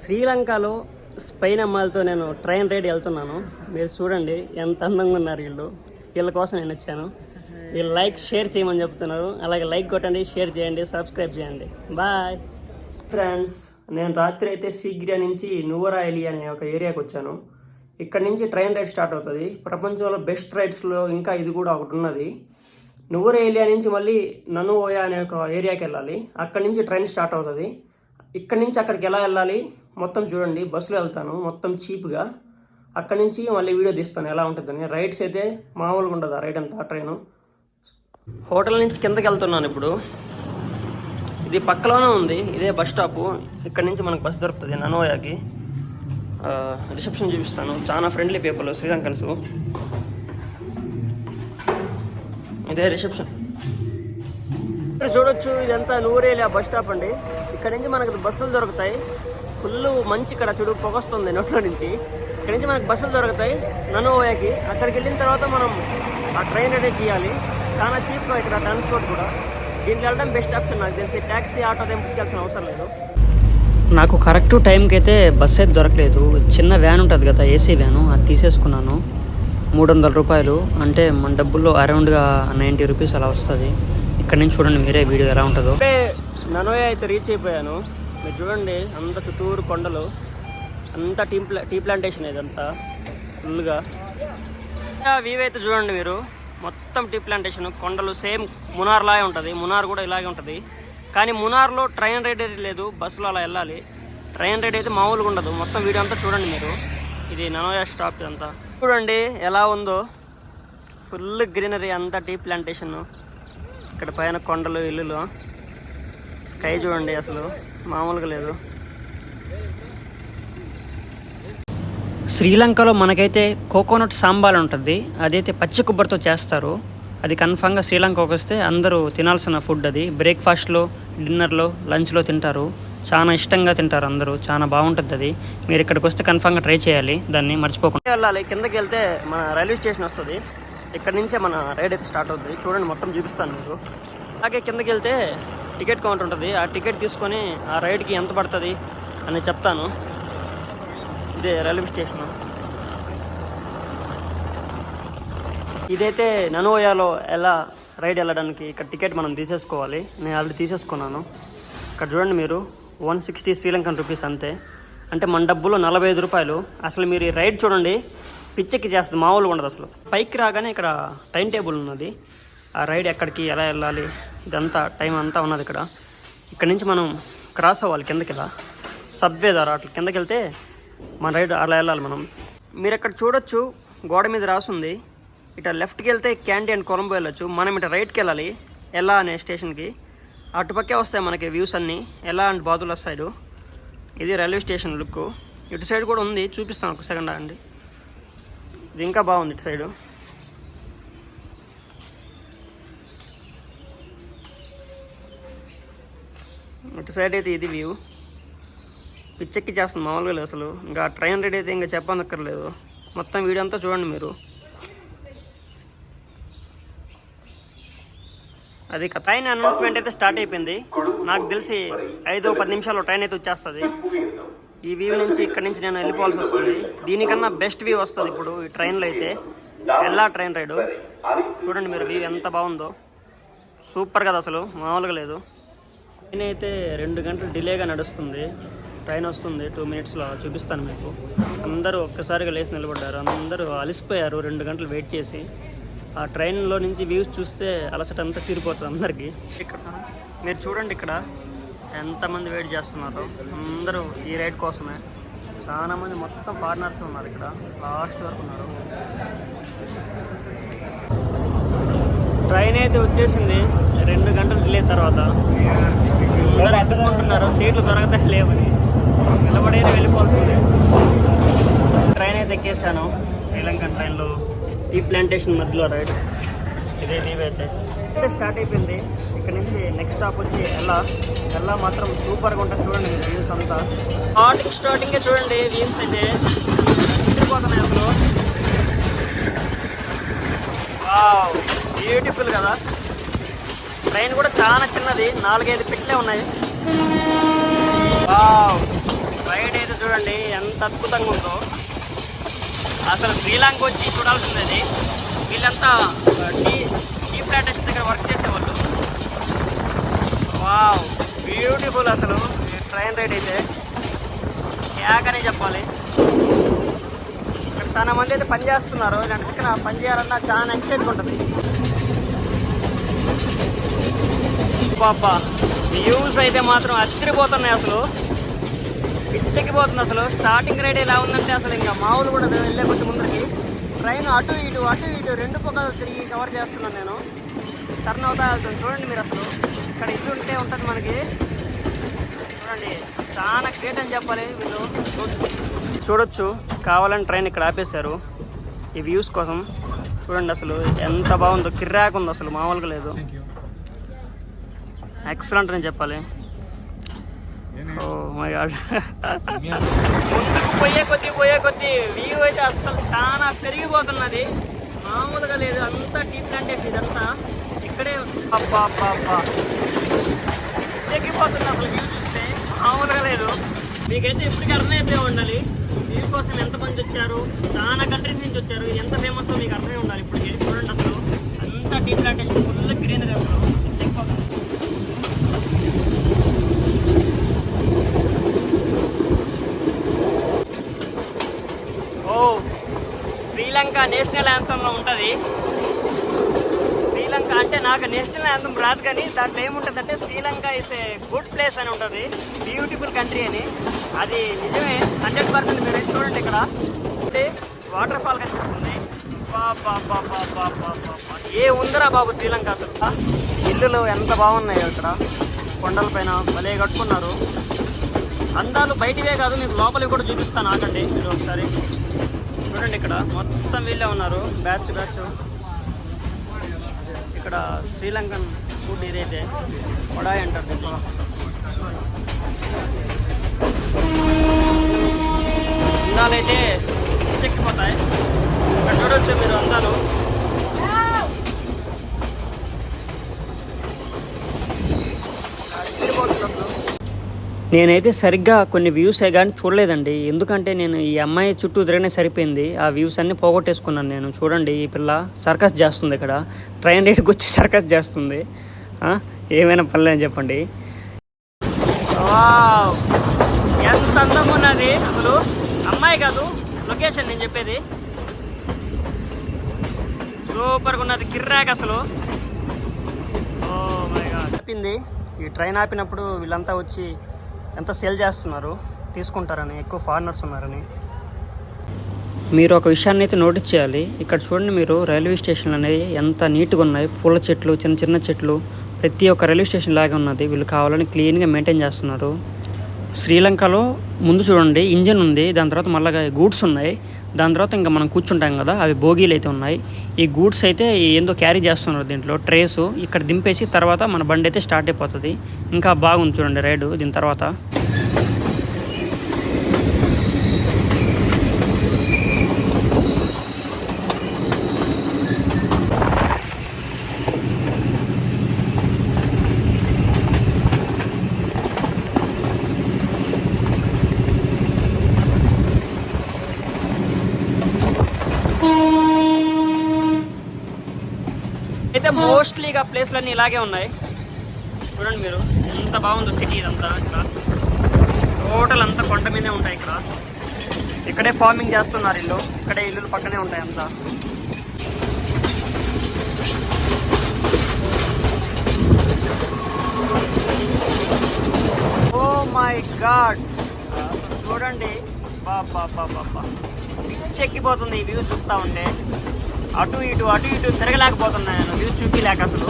శ్రీలంకలో స్పెయిన్ అమ్మాయిలతో నేను ట్రైన్ రైడ్ వెళ్తున్నాను. మీరు చూడండి ఎంత అందంగా ఉన్నారు వీళ్ళు. వీళ్ళ కోసం నేను వచ్చాను. వీళ్ళు లైక్ షేర్ చేయమని చెప్తున్నారు. అలాగే లైక్ కొట్టండి, షేర్ చేయండి, సబ్స్క్రైబ్ చేయండి. Bye friends. నేను రాత్రి అయితే సిగ్రియా నుంచి నువరా ఎలియా అనే ఒక ఏరియాకి వచ్చాను. ఇక్కడ నుంచి ట్రైన్ రైడ్ స్టార్ట్ అవుతుంది. ప్రపంచంలో బెస్ట్ రైడ్స్లో ఇంకా ఇది కూడా ఒకటి ఉన్నది. నువరా ఎలియా నుంచి మళ్ళీ ననుఓయా అనే ఒక ఏరియాకి వెళ్ళాలి. అక్కడి నుంచి ట్రైన్ స్టార్ట్ అవుతుంది. ఇక్కడి నుంచి అక్కడికి ఎలా వెళ్ళాలి మొత్తం చూడండి. బస్సులో వెళ్తాను మొత్తం చీప్గా. అక్కడి నుంచి మళ్ళీ వీడియో తీస్తాను ఎలా ఉంటుందని. రైడ్స్ అయితే మామూలుగా ఉండదు ఆ రైడ్ అంతా. ట్రైను హోటల్ నుంచి కిందకి వెళ్తున్నాను ఇప్పుడు. ఇది పక్కలోనే ఉంది, ఇదే బస్ స్టాపు. ఇక్కడ నుంచి మనకు బస్ దొరుకుతుంది ననోయాకి. రిసెప్షన్ చూపిస్తాను. చాలా ఫ్రెండ్లీ పీపుల్ శ్రీలంకన్స్. ఇదే రిసెప్షన్. ఇక్కడ చూడొచ్చు, ఇదంతా నూరేలియా బస్ స్టాప్ అండి. ఇక్కడ నుంచి మనకు బస్సులు దొరుకుతాయి. ఫుల్ మంచి ఇక్కడ చూడు పొగొస్తుంది నోట్లో నుంచి. ఇక్కడ నుంచి మనకు బస్సులు దొరుకుతాయి ననోయాకి. అక్కడికి వెళ్ళిన తర్వాత మనం ఆ ట్రైన్ అనేది చేయాలి. చాలా చీప్గా ఇక్కడ ట్రాన్స్పోర్ట్ కూడా. దీనికి వెళ్ళడం బెస్ట్ ఆప్షన్ నాకు తెలిసి. ట్యాక్సీ ఆటో బుక్ చేయాల్సిన అవసరం లేదు. నాకు కరెక్ట్ టైంకి అయితే బస్ అయితే దొరకలేదు. చిన్న వ్యాన్ ఉంటుంది కదా, ఏసీ వ్యాను, అది తీసేసుకున్నాను. 300 రూపాయలు అంటే మన డబ్బుల్లో అరౌండ్గా 90 రూపీస్ అలా వస్తుంది. ఇక్కడ నుంచి చూడండి మీరే వీడియో ఎలా ఉంటుందో. ననోయా అయితే రీచ్ అయిపోయాను. మీరు చూడండి అంత చుట్టూరు కొండలు, అంతా టీ ప్లాంటేషన్ ఇదంతా ఫుల్గా. వ్యూ అయితే చూడండి మీరు, మొత్తం టీ ప్లాంటేషన్, కొండలు. సేమ్ మునార్ లాగే ఉంటుంది. మునార్ కూడా ఇలాగే ఉంటుంది. కానీ మునార్లో ట్రైన్ రైడ్ అయితే లేదు, బస్సులో అలా వెళ్ళాలి. ట్రైన్ రైడ్ అయితే మామూలుగా ఉండదు. మొత్తం వీడియో అంతా చూడండి మీరు. ఇది ననోయా స్టాప్ ఇదంతా. చూడండి ఎలా ఉందో, ఫుల్ గ్రీనరీ, అంతా టీ ప్లాంటేషన్. ఇక్కడ పైన కొండలు, ఇల్లులు, స్కై చూడండి అసలు మామూలుగా లేదు. శ్రీలంకలో మనకైతే కోకోనట్ సాంబార్ ఉంటుంది. అదైతే పచ్చి కొబ్బరితో చేస్తారు. అది కన్ఫామ్గా శ్రీలంకకి వస్తే అందరూ తినాల్సిన ఫుడ్. అది బ్రేక్ఫాస్ట్లో, డిన్నర్లో, లంచ్లో తింటారు. చాలా ఇష్టంగా తింటారు అందరూ. చాలా బాగుంటుంది అది. మీరు ఇక్కడికి వస్తే కన్ఫామ్గా ట్రై చేయాలి, దాన్ని మర్చిపోకుండా వెళ్ళాలి. కిందకి వెళ్తే మన రైల్వే స్టేషన్ వస్తుంది. ఇక్కడ నుంచే మన రైడ్ అయితే స్టార్ట్ అవుతుంది. చూడండి మొత్తం చూపిస్తాను మీకు. అలాగే కిందకి వెళ్తే టికెట్ కౌంటర్ ఉంటుంది. ఆ టికెట్ తీసుకొని ఆ రైడ్కి ఎంత పడుతుంది అని చెప్తాను. ఇదే రైల్వే స్టేషన్. ఇదైతే ననోయాలో ఎలా రైడ్ వెళ్ళడానికి ఇక్కడ టికెట్ మనం తీసేసుకోవాలి. నేను ఆల్రెడీ తీసేసుకున్నాను. ఇక్కడ చూడండి మీరు, 160 శ్రీలంకన్ రూపీస్ అంతే. అంటే మన డబ్బులో 45 రూపాయలు. అసలు మీరు ఈ రైడ్ చూడండి, పిచ్చెక్కి చేస్తుంది, మామూలుగా ఉండదు అసలు. పైకి రాగానే ఇక్కడ టైం టేబుల్ ఉన్నది. ఆ రైడ్ ఎక్కడికి ఎలా వెళ్ళాలి ఇదంతా టైం అంతా ఉన్నది ఇక్కడ. ఇక్కడ నుంచి మనం క్రాస్ అవ్వాలి కిందకి. ఇలా సబ్వే ద్వారా అట్లా కిందకి వెళ్తే మన రైడ్ అలా వెళ్ళాలి మనం. మీరు అక్కడ చూడొచ్చు, గోడ మీద రాసుంది. ఇట్లా లెఫ్ట్కి వెళ్తే క్యాండీ అండ్ కొలంబో వెళ్ళొచ్చు. మనం ఇట్లా రైట్కి వెళ్ళాలి ఎలా అనే స్టేషన్కి. అటుపక్కే వస్తాయి మనకి వ్యూస్ అన్నీ, ఎలా అండ్ బాదుల సైడు. ఇది రైల్వే స్టేషన్ లుక్. ఇటు సైడ్ కూడా ఉంది, చూపిస్తాను ఒక సెకండ్ అండి. ఇది ఇంకా బాగుంది ఇటు సైడు. ఇటు సైడ్ అయితే ఇది వ్యూ. పిచ్చెక్కి చేస్తుంది మామూలుగా లేదు అసలు. ఇంకా ట్రైన్ రైడ్ అయితే ఇంకా చెప్పనక్కర్లేదు. మొత్తం వీడియో అంతా చూడండి మీరు. అది ట్రైన్ అనౌన్స్మెంట్ అయితే స్టార్ట్ అయిపోయింది. నాకు తెలిసి 5-10 నిమిషాల్లో ట్రైన్ అయితే వచ్చేస్తుంది. ఈ వ్యూ నుంచి ఇక్కడ నుంచి నేను వెళ్ళిపోవాల్సి వస్తుంది. దీనికన్నా బెస్ట్ వ్యూ వస్తుంది ఇప్పుడు ఈ ట్రైన్లో అయితే. ఎలా ట్రైన్ రైడు చూడండి మీరు, వ్యూ ఎంత బాగుందో. సూపర్ కదా అసలు, మామూలుగా లేదు. ట్రైన్ అయితే 2 గంటలు డిలేగా నడుస్తుంది. ట్రైన్ వస్తుంది 2 మినిట్స్లో, చూపిస్తాను మీకు. అందరూ ఒక్కసారిగా లేచి నిలబడ్డారు. అందరూ అలసిపోయారు 2 గంటలు వెయిట్ చేసి. ఆ ట్రైన్లో నుంచి వ్యూస్ చూస్తే అలసట అంతా తీరిపోతుంది అందరికీ. ఇక్కడ మీరు చూడండి, ఇక్కడ ఎంతమంది వెయిట్ చేస్తున్నారు. అందరూ ఈ రైడ్ కోసమే. చాలామంది మొత్తం ఫారినర్స్ ఉన్నారు ఇక్కడ, లాస్ట్ వరకు ఉన్నారు. ట్రైన్ అయితే వచ్చేసింది 2 గంటలు డిలే తర్వాత. అందరూ ఎత్తుకుంటున్నారు, సీట్లు దొరకతే లేవని. నిలబడైతే వెళ్ళిపోవాల్సింది. ట్రైన్ అయితే ఎక్కేసాను. శ్రీలంకన్ ట్రైన్లో టీ ప్లాంటేషన్ మధ్యలో రైడ్. ఇదే వ్యూ అయితే స్టార్ట్ అయిపోయింది. ఇక్కడ నుంచి నెక్స్ట్ స్టాప్ వచ్చి ఎలా మాత్రం సూపర్గా ఉంటుంది. చూడండి మీరు వ్యూస్ అంతా. స్టార్టింగే చూడండి వ్యూస్ అయితే తిరిగిపోతున్నాయి అసలు. వావ్, బ్యూటిఫుల్ కదా. ట్రైన్ కూడా చాలా చిన్నది, 4-5 పెట్టలే ఉన్నాయి. వావ్, రైడ్ అయితే చూడండి ఎంత అద్భుతంగా ఉందో. అసలు శ్రీలంక వచ్చి చూడాల్సింది అది. వీళ్ళంతా టీ ప్లాంటేషన్ దగ్గర వర్క్ చేసేవాళ్ళు. Wow, beautiful. అసలు ట్రైన్ రైడ్ అయితే ఏకనే చెప్పాలి. ఇక్కడ చాలా మంది అయితే పని చేస్తున్నారు. ఇక్కడ పని చేయాలన్నా చాలా ఎక్సైట్గా ఉంటుంది. పాపా వ్యూస్ అయితే మాత్రం అదిరిపోతున్నాయి. అసలు పిచ్చెక్కిపోతుంది. అసలు స్టార్టింగ్ రైడ్ ఎలా ఉందంటే అసలు ఇంకా మామూలు కూడా వెళ్ళే కొద్ది ముందరికి ట్రైన్ అటు ఇటు రెండు పక్కలు తిరిగి కవర్ చేస్తున్నాను నేను. టర్న్ అవుతా వెళ్తాను. చూడండి మీరు అసలు ఇక్కడ ఇల్లు ఉంటే ఉంటుంది మనకి. చూడండి చాలా గ్రేట్ అని చెప్పాలి. వీళ్ళు చూడొచ్చు, కావాలని ట్రైన్ ఇక్కడ ఆపేశారు ఈ వ్యూస్ కోసం. చూడండి అసలు ఎంత బాగుందో, కిర్రాక్ ఉంది అసలు, మామూలుగా లేదు. ఎక్సలెంట్ అని చెప్పాలి. Oh my God. ముందుకు పోయే కొద్ది వ్యూ అయితే అసలు చాలా పెరిగిపోతున్నది, మామూలుగా లేదు. అంతా టీ ప్లాంటేషన్ ఇదంతా ఇక్కడే. అబ్బా చెక్కిపోతుంది అసలు వ్యూ చూస్తే, మామూలుగా లేదు. మీకైతే ఇప్పటికీ అర్థమైపోయి ఉండాలి వ్యూ కోసం ఎంతమంది వచ్చారు, చాలా కంట్రీస్ నుంచి వచ్చారు, ఎంత ఫేమస్ మీకు అర్థమై ఉండాలి ఇప్పటికి. చూడండి అసలు అంతా టీ ప్లాంటేషన్, ఫుల్ గ్రీనరీ. అసలు శ్రీలంక నేషనల్ యాంథంలో ఉంటుంది. శ్రీలంక అంటే నాకు నేషనల్ యాంథం రాదు, కానీ దాంట్లో ఏముంటుందంటే Sri Lanka is a good place అని ఉంటుంది, బ్యూటిఫుల్ కంట్రీ అని. అది నిజమే 100%. మీరు చూడండి ఇక్కడ అంటే వాటర్ ఫాల్ కనిపిస్తుంది. ఏ ఉందరా బాబు శ్రీలంక అసలు. ఇల్లులు ఎంత బాగున్నాయి అక్కడ కొండల పైన, భలే కట్టుకున్నారు. అందాలు బయటివే కాదు, మీకు లోపలికి కూడా చూపిస్తాను. ఆగండి మీరు ఒకసారి చూడండి. ఇక్కడ మొత్తం వీళ్ళే ఉన్నారు, బ్యాచ్. ఇక్కడ శ్రీలంకన్ ఫుడ్ ఇదైతే కొడాయి అంటారు దీంట్లో. అందాలైతే చెక్కిపోతాయి. ఇక్కడ చూడవచ్చు మీరు అందాలు. నేనైతే సరిగ్గా కొన్ని వ్యూస్ కానీ చూడలేదండి, ఎందుకంటే నేను ఈ అమ్మాయి చుట్టూ తిరగనే సరిపోయింది. ఆ వ్యూస్ అన్నీ పోగొట్టేసుకున్నాను నేను. చూడండి ఈ పిల్ల సర్కస్ చేస్తుంది ఇక్కడ, ట్రైన్ రైడ్కి వచ్చి సర్కస్ చేస్తుంది. ఏమైనా పర్లేదు అని చెప్పండి. ఎంత అందంగా ఉన్నది అసలు. అమ్మాయి కాదు, లొకేషన్ నేను చెప్పేది. సూపర్గా ఉన్నది, కిర్రాక్ అసలు. Oh my God. చెప్పింది ఈ ట్రైన్ ఆపినప్పుడు వీళ్ళంతా వచ్చి ఎంత సేల్ చేస్తున్నారు, తీసుకుంటారని, ఎక్కువ ఫారినర్స్ ఉన్నారని. మీరు ఒక విషయాన్ని అయితే నోటీస్ చేయాలి. ఇక్కడ చూడండి మీరు, రైల్వే స్టేషన్లు అనేవి ఎంత నీట్గా ఉన్నాయి. పూల చెట్లు, చిన్న చెట్లు, ప్రతి ఒక్క రైల్వే స్టేషన్ లాగా ఉన్నది. వీళ్ళు కావాలని క్లీన్గా మెయింటైన్ చేస్తున్నారు. శ్రీలంకలో ముందు చూడండి ఇంజన్ ఉంది, దాని తర్వాత మళ్ళీ గూడ్స్ ఉన్నాయి, దాని తర్వాత ఇంకా మనం కూర్చుంటాం కదా అవి బోగీలు అయితే ఉన్నాయి. ఈ గూడ్స్ అయితే ఏందో క్యారీ చేస్తున్నారు దీంట్లో, ట్రేసు ఇక్కడ దింపేసి తర్వాత మన బండి అయితే స్టార్ట్ అయిపోతుంది. ఇంకా బాగుంది చూడండి రైడు. దీని తర్వాత అయితే మోస్ట్లీగా ప్లేస్లన్నీ ఇలాగే ఉన్నాయి. చూడండి మీరు ఎంత బాగుందో సిటీ ఇదంతా. ఇక్కడ టోటల్ అంతా కొండ మీదే ఉంటాయి. ఇక్కడే ఫార్మింగ్ చేస్తున్నారు ఇల్లు, ఇక్కడే ఇల్లులు పక్కనే ఉంటాయి అంతా. ఓ మై గాడ్, చూడండి బాబా పిచ్చెక్కిపోతుంది ఈ వ్యూ చూస్తూ ఉంటే. అటు ఇటు తిరగలేకపోతున్నాను నేను, వ్యూ చూపిలేక. అసలు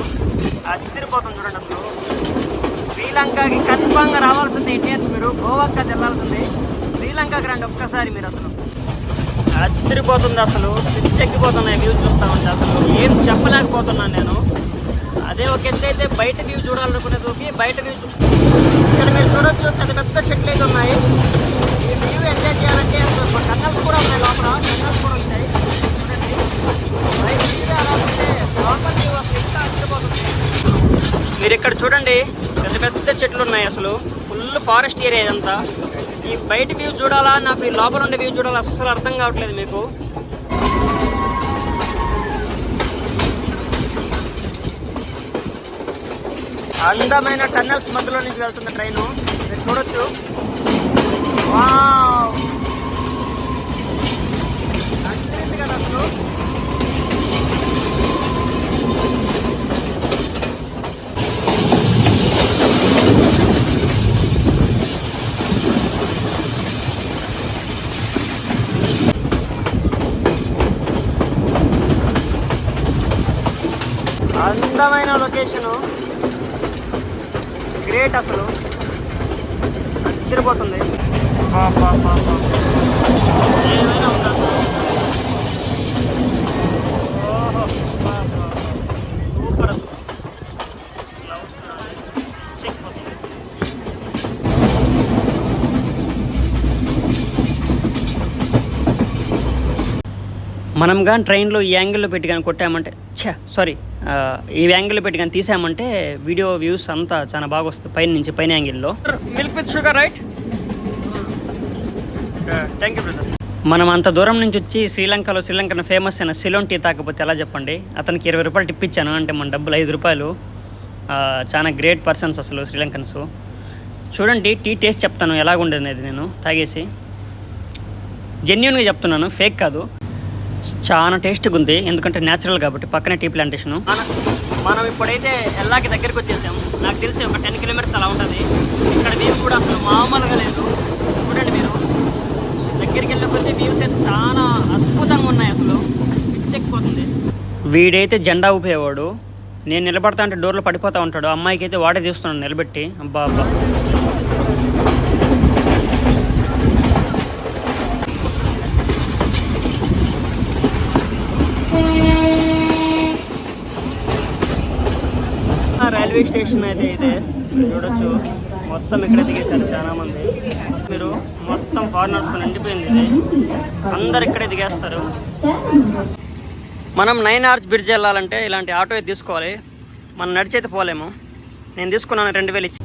అదిరిపోతుంది చూడండి. అసలు శ్రీలంకకి కన్ఫామ్గా రావాల్సింది ఇండియన్స్. మీరు గోవాకి వెళ్ళాల్సింది, శ్రీలంకకి రండి ఒక్కసారి మీరు. అసలు అదిరిపోతుంది, అసలు పిచ్చెక్కిపోతున్నాయి వ్యూ చూస్తూ ఉంటే. అసలు ఏం చెప్పలేకపోతున్నాను నేను. అదే ఒక ఎత్తు అయితే బయట వ్యూ చూడాలనుకునేది, బయట వ్యూ ఇక్కడ మీరు చూడొచ్చు, పెద్ద చెట్లు అయితే ఉన్నాయి. ఈ వ్యూ ఎంజాయ్ చేయాలంటే అసలు టన్నల్స్ కూడా ఉన్నాయి, లోపల టన్నల్స్ కూడా ఉంటాయి. మీరు ఇక్కడ చూడండి, పెద్ద చెట్లు ఉన్నాయి. అసలు ఫుల్ ఫారెస్ట్ ఏరియా ఇదంతా. ఈ బయట వ్యూ చూడాలా నాకు ఈ లోపల ఉండే వ్యూ చూడాలా అస్సలు అర్థం కావట్లేదు మీకు. అందమైన టన్నల్స్ మధ్యలో నుంచి వెళ్తున్న ట్రైను మీరు చూడొచ్చు. వావ్ కదా అసలు. అందమైన లొకేషను, గ్రేట్ అసలు అదిరిపోతుంది. ఏమైనా ఉందా సార్? ఓహో సూపర్ అసలు. మనం కానీ ట్రైన్లో ఈ యాంగిల్లో పెట్టి కానీ కొట్టామంటే ఈ యాంగిల్లో పెట్టి కానీ తీసామంటే వీడియో వ్యూస్ అంతా చాలా బాగా వస్తుంది పైన నుంచి, పైన యాంగిల్లో. Milk with sugar right? Thank you brother. మనం అంత దూరం నుంచి వచ్చి శ్రీలంకలో ఫేమస్ అయిన సిలోన్ టీ తాకపోతే ఎలా చెప్పండి. అతనికి 20 రూపాయలు టిప్ ఇచ్చాను, అంటే మన డబ్బులు 5 రూపాయలు. చాలా గ్రేట్ పర్సన్స్ అసలు శ్రీలంకన్స్. చూడండి టీ టేస్ట్ చెప్తాను ఎలాగుండేది అనేది నేను తాగేసి. జెన్యున్గా చెప్తున్నాను, ఫేక్ కాదు. చాలా టేస్ట్గా ఉంది, ఎందుకంటే న్యాచురల్ కాబట్టి. పక్కనే టీ ప్లాంటేషను. మనం ఇప్పుడైతే ఎల్లాకి దగ్గరికి వచ్చేసాము. నాకు తెలిసి ఒక 10 కిలోమీటర్స్ అలా ఉంటుంది. ఇక్కడ వ్యూ కూడా అసలు మామూలుగా లేదు. చూడండి మీరు దగ్గరికి వెళ్ళే కొద్దీ వ్యూస్ అయితే చాలా అద్భుతంగా ఉన్నాయి, అసలు పిచ్చెక్కిపోతుంది. వీడైతే జెండా ఊపేవాడు, నేను నిలబడతా అంటే డోర్లో పడిపోతూ ఉంటాడు. అమ్మాయికి అయితే వాడే తీస్తున్నాడు నిలబెట్టి. అబ్బా అబ్బా రైల్వే స్టేషన్ అయితే ఇదే చూడొచ్చు. మొత్తం ఇక్కడ దిగేశారు చాలా మంది. మీరు మొత్తం ఫారినర్స్తో నిండిపోయింది ఇది. అందరు ఇక్కడే దిగేస్తారు. మనం 9 ఆర్చ్ బ్రిడ్జ్ వెళ్ళాలంటే ఇలాంటి ఆటో తీసుకోవాలి. మనం నడిచైతే పోలేము. నేను తీసుకున్నాను 2000 ఇచ్చి.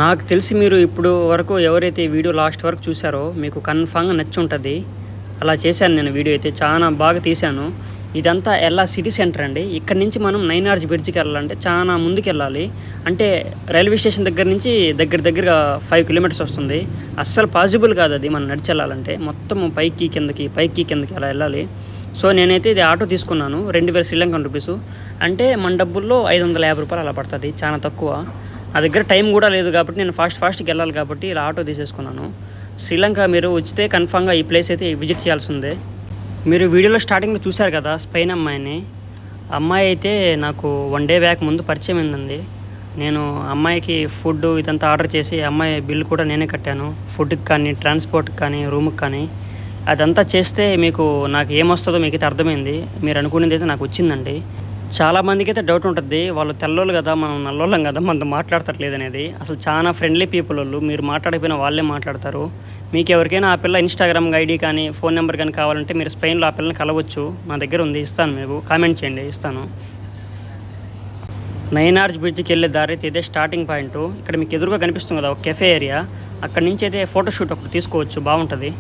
నాకు తెలిసి మీరు ఇప్పుడు వరకు ఎవరైతే ఈ వీడియో లాస్ట్ వరకు చూసారో మీకు కన్ఫామ్గా నచ్చి ఉంటుంది. అలా చేశాను నేను. వీడియో అయితే చాలా బాగా తీశాను. ఇదంతా ఎల్లా సిటీ సెంటర్ అండి. ఇక్కడ నుంచి మనం 9 ఆర్చ్ బ్రిడ్జ్కి వెళ్ళాలంటే చాలా ముందుకు వెళ్ళాలి. అంటే రైల్వే స్టేషన్ దగ్గర నుంచి దగ్గరగా 5 కిలోమీటర్స్ వస్తుంది. అస్సలు పాసిబుల్ కాదు అది మనం నడిచి వెళ్ళాలంటే. మొత్తం పైకి కిందకి అలా వెళ్ళాలి. సో నేనైతే ఇది ఆటో తీసుకున్నాను 2000 శ్రీలంకన్ రూపీస్. అంటే మన డబ్బుల్లో 550 రూపాయలు అలా పడుతుంది, చాలా తక్కువ. నా దగ్గర టైం కూడా లేదు కాబట్టి నేను ఫాస్ట్కి వెళ్ళాలి కాబట్టి ఇలా ఆటో తీసేసుకున్నాను. శ్రీలంక మీరు వచ్చితే కన్ఫామ్గా ఈ ప్లేస్ అయితే విజిట్ చేయాల్సిందే. మీరు వీడియోలో స్టార్టింగ్లో చూశారు కదా స్పెయిన్ అమ్మాయిని. అమ్మాయి అయితే నాకు 1 డే బ్యాక్ ముందు పరిచయం అయిందండి. నేను అమ్మాయికి ఫుడ్ ఇదంతా ఆర్డర్ చేసి అమ్మాయి బిల్ కూడా నేనే కట్టాను. ఫుడ్కి కానీ, ట్రాన్స్పోర్ట్కి కానీ, రూమ్కి కానీ. అదంతా చేస్తే మీకు నాకు ఏమొస్తుందో మీకైతే అర్థమైంది. మీరు అనుకునేది అయితే నాకు వచ్చిందండి. చాలామందికి అయితే డౌట్ ఉంటుంది, వాళ్ళు తెల్లోళ్ళు కదా మనం నల్లోళ్ళం కదా మనతో మాట్లాడతట్లేదు అనేది. అసలు చాలా ఫ్రెండ్లీ పీపుల్ వాళ్ళు. మీరు మాట్లాడకపోయినా వాళ్ళే మాట్లాడతారు. మీకు ఎవరికైనా ఆ పిల్ల ఇన్స్టాగ్రామ్ ఐడి కానీ ఫోన్ నెంబర్ కానీ కావాలంటే మీరు స్పెయిన్లో ఆ పిల్లని కలవచ్చు. నా దగ్గర ఉంది, ఇస్తాను. మీకు కామెంట్ చేయండి, ఇస్తాను. 9 ఆర్చ్ బ్రిడ్జ్కి వెళ్ళే దారి అయితే ఇదే స్టార్టింగ్ పాయింట్. ఇక్కడ మీకు ఎదురుగా కనిపిస్తుంది కదా ఒక కెఫే ఏరియా. అక్కడి నుంచి అయితే ఫోటోషూట్ ఒకటి తీసుకోవచ్చు, బాగుంటుంది.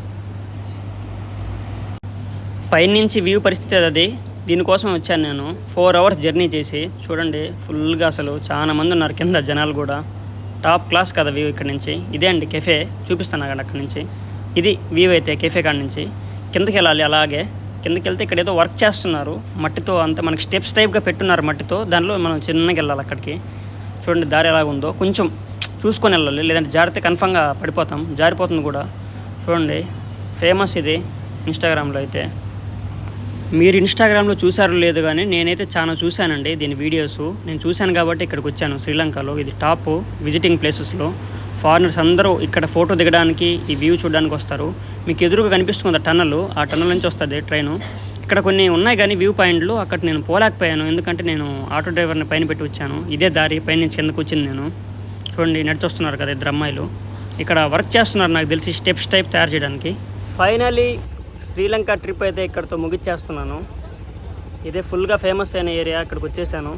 పైనుంచి వ్యూ పరిస్థితి అది. దీనికోసం వచ్చాను నేను. 4 అవర్స్ జర్నీ చేసి. చూడండి ఫుల్గా అసలు చాలా మంది ఉన్నారు కింద, జనాలు కూడా. టాప్ క్లాస్ కదా వ్యూ ఇక్కడ నుంచి. ఇదే అండి కెఫే, చూపిస్తాను అక్కడ అక్కడి నుంచి. ఇది వ్యూ అయితే కెఫే కాడ నుంచి. కిందకి వెళ్ళాలి, అలాగే కిందకి వెళ్తే ఇక్కడ ఏదో వర్క్ చేస్తున్నారు మట్టితో. అంతా మనకి స్టెప్స్ టైప్గా పెట్టున్నారు మట్టితో. దానిలో మనం చిన్నగా వెళ్ళాలి అక్కడికి. చూడండి దారి ఎలాగుందో, కొంచెం చూసుకొని వెళ్ళాలి, లేదంటే జారితే కన్ఫామ్గా పడిపోతాం. జారిపోతుంది కూడా. చూడండి ఫేమస్ ఇది ఇన్స్టాగ్రామ్లో అయితే. మీరు ఇన్స్టాగ్రామ్లో చూసారో లేదు కానీ నేనైతే చాలా చూశానండి దీని వీడియోస్. నేను చూశాను కాబట్టి ఇక్కడికి వచ్చాను. శ్రీలంకలో ఇది టాప్ విజిటింగ్ ప్లేసెస్లో. ఫారినర్స్ అందరూ ఇక్కడ ఫోటో దిగడానికి, ఈ వ్యూ చూడడానికి వస్తారు. మీకు ఎదురుగా కనిపిస్తుంది టన్నల్, ఆ టన్నల్ నుంచి వస్తుంది ట్రైను. ఇక్కడ కొన్ని ఉన్నాయి కానీ వ్యూ పాయింట్లు, అక్కడ నేను పోలేకపోయాను ఎందుకంటే నేను ఆటో డ్రైవర్ని పైన పెట్టి వచ్చాను. ఇదే దారి పైనుంచి కిందకు వచ్చింది నేను. చూడండి నడిచి వస్తున్నారు కదా ఇద్దరు అమ్మాయిలు. ఇక్కడ వర్క్ చేస్తున్నారు నాకు తెలిసి స్టెప్స్ టైప్ తయారు చేయడానికి. ఫైనలీ శ్రీలంక ట్రిప్ అయితే ఇక్కడితో ముగిచ్చేస్తున్నాను. ఇదే ఫుల్గా ఫేమస్ అయిన ఏరియా. ఇక్కడికి వచ్చేసాను.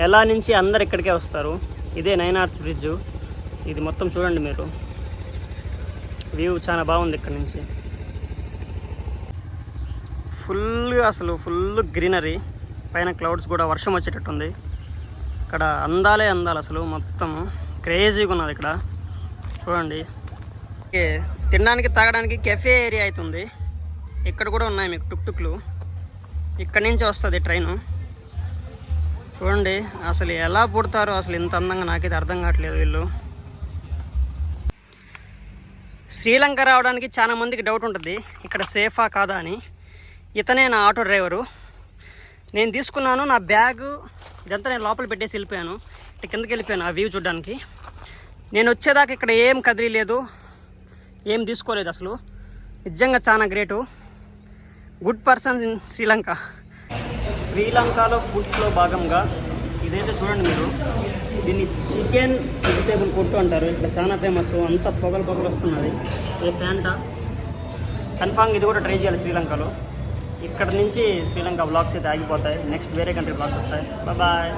ఎలా నుంచి అందరు ఇక్కడికే వస్తారు. ఇదే 9 ఆర్చ్ బ్రిడ్జ్. ఇది మొత్తం చూడండి మీరు. వ్యూ చాలా బాగుంది ఇక్కడ నుంచి. ఫుల్ గ్రీనరీ, పైన క్లౌడ్స్ కూడా వర్షం వచ్చేటట్టుంది. ఇక్కడ అందాలే అందాలు, అసలు మొత్తం క్రేజీగా ఉన్నది ఇక్కడ చూడండి. తినడానికి తాగడానికి కెఫే ఏరియా అవుతుంది. ఇక్కడ కూడా ఉన్నాయి మీకు టుక్టుక్లు. ఇక్కడి నుంచి వస్తుంది ట్రైను. చూడండి అసలు ఎలా పుడతారో అసలు ఇంత అందంగా, నాకైతే అర్థం కావట్లేదు వీళ్ళు. శ్రీలంక రావడానికి చాలా మందికి డౌట్ ఉంటుంది ఇక్కడ సేఫా కాదా అని. ఇతనే నా ఆటో డ్రైవరు. నేను తీసుకున్నాను నా బ్యాగు ఇదంతా, నేను లోపల పెట్టేసి వెళ్ళిపోయాను. ఇటు కిందకి వెళ్ళిపోయాను ఆ వ్యూ చూడడానికి. నేను వచ్చేదాకా ఇక్కడ ఏం కదిలేదు, ఏం తీసుకోలేదు అసలు. నిజంగా చాలా great, good person in Sri Lanka. శ్రీలంకలో ఫుడ్స్లో భాగంగా ఇదైతే చూడండి మీరు, దీన్ని చికెన్ వెజిటేబుల్ కొట్టు అంటారు. ఇక్కడ చాలా ఫేమస్, అంతా పొగలు వస్తున్నది. ఏ ఫ్యాంటా కన్ఫామ్ ఇది కూడా ట్రై చేయాలి శ్రీలంకలో. ఇక్కడ నుంచి శ్రీలంక బ్లాగ్స్ అయితే ఆగిపోతాయి, నెక్స్ట్ వేరే కంట్రీ బ్లాగ్స్ వస్తాయి. బాయ్.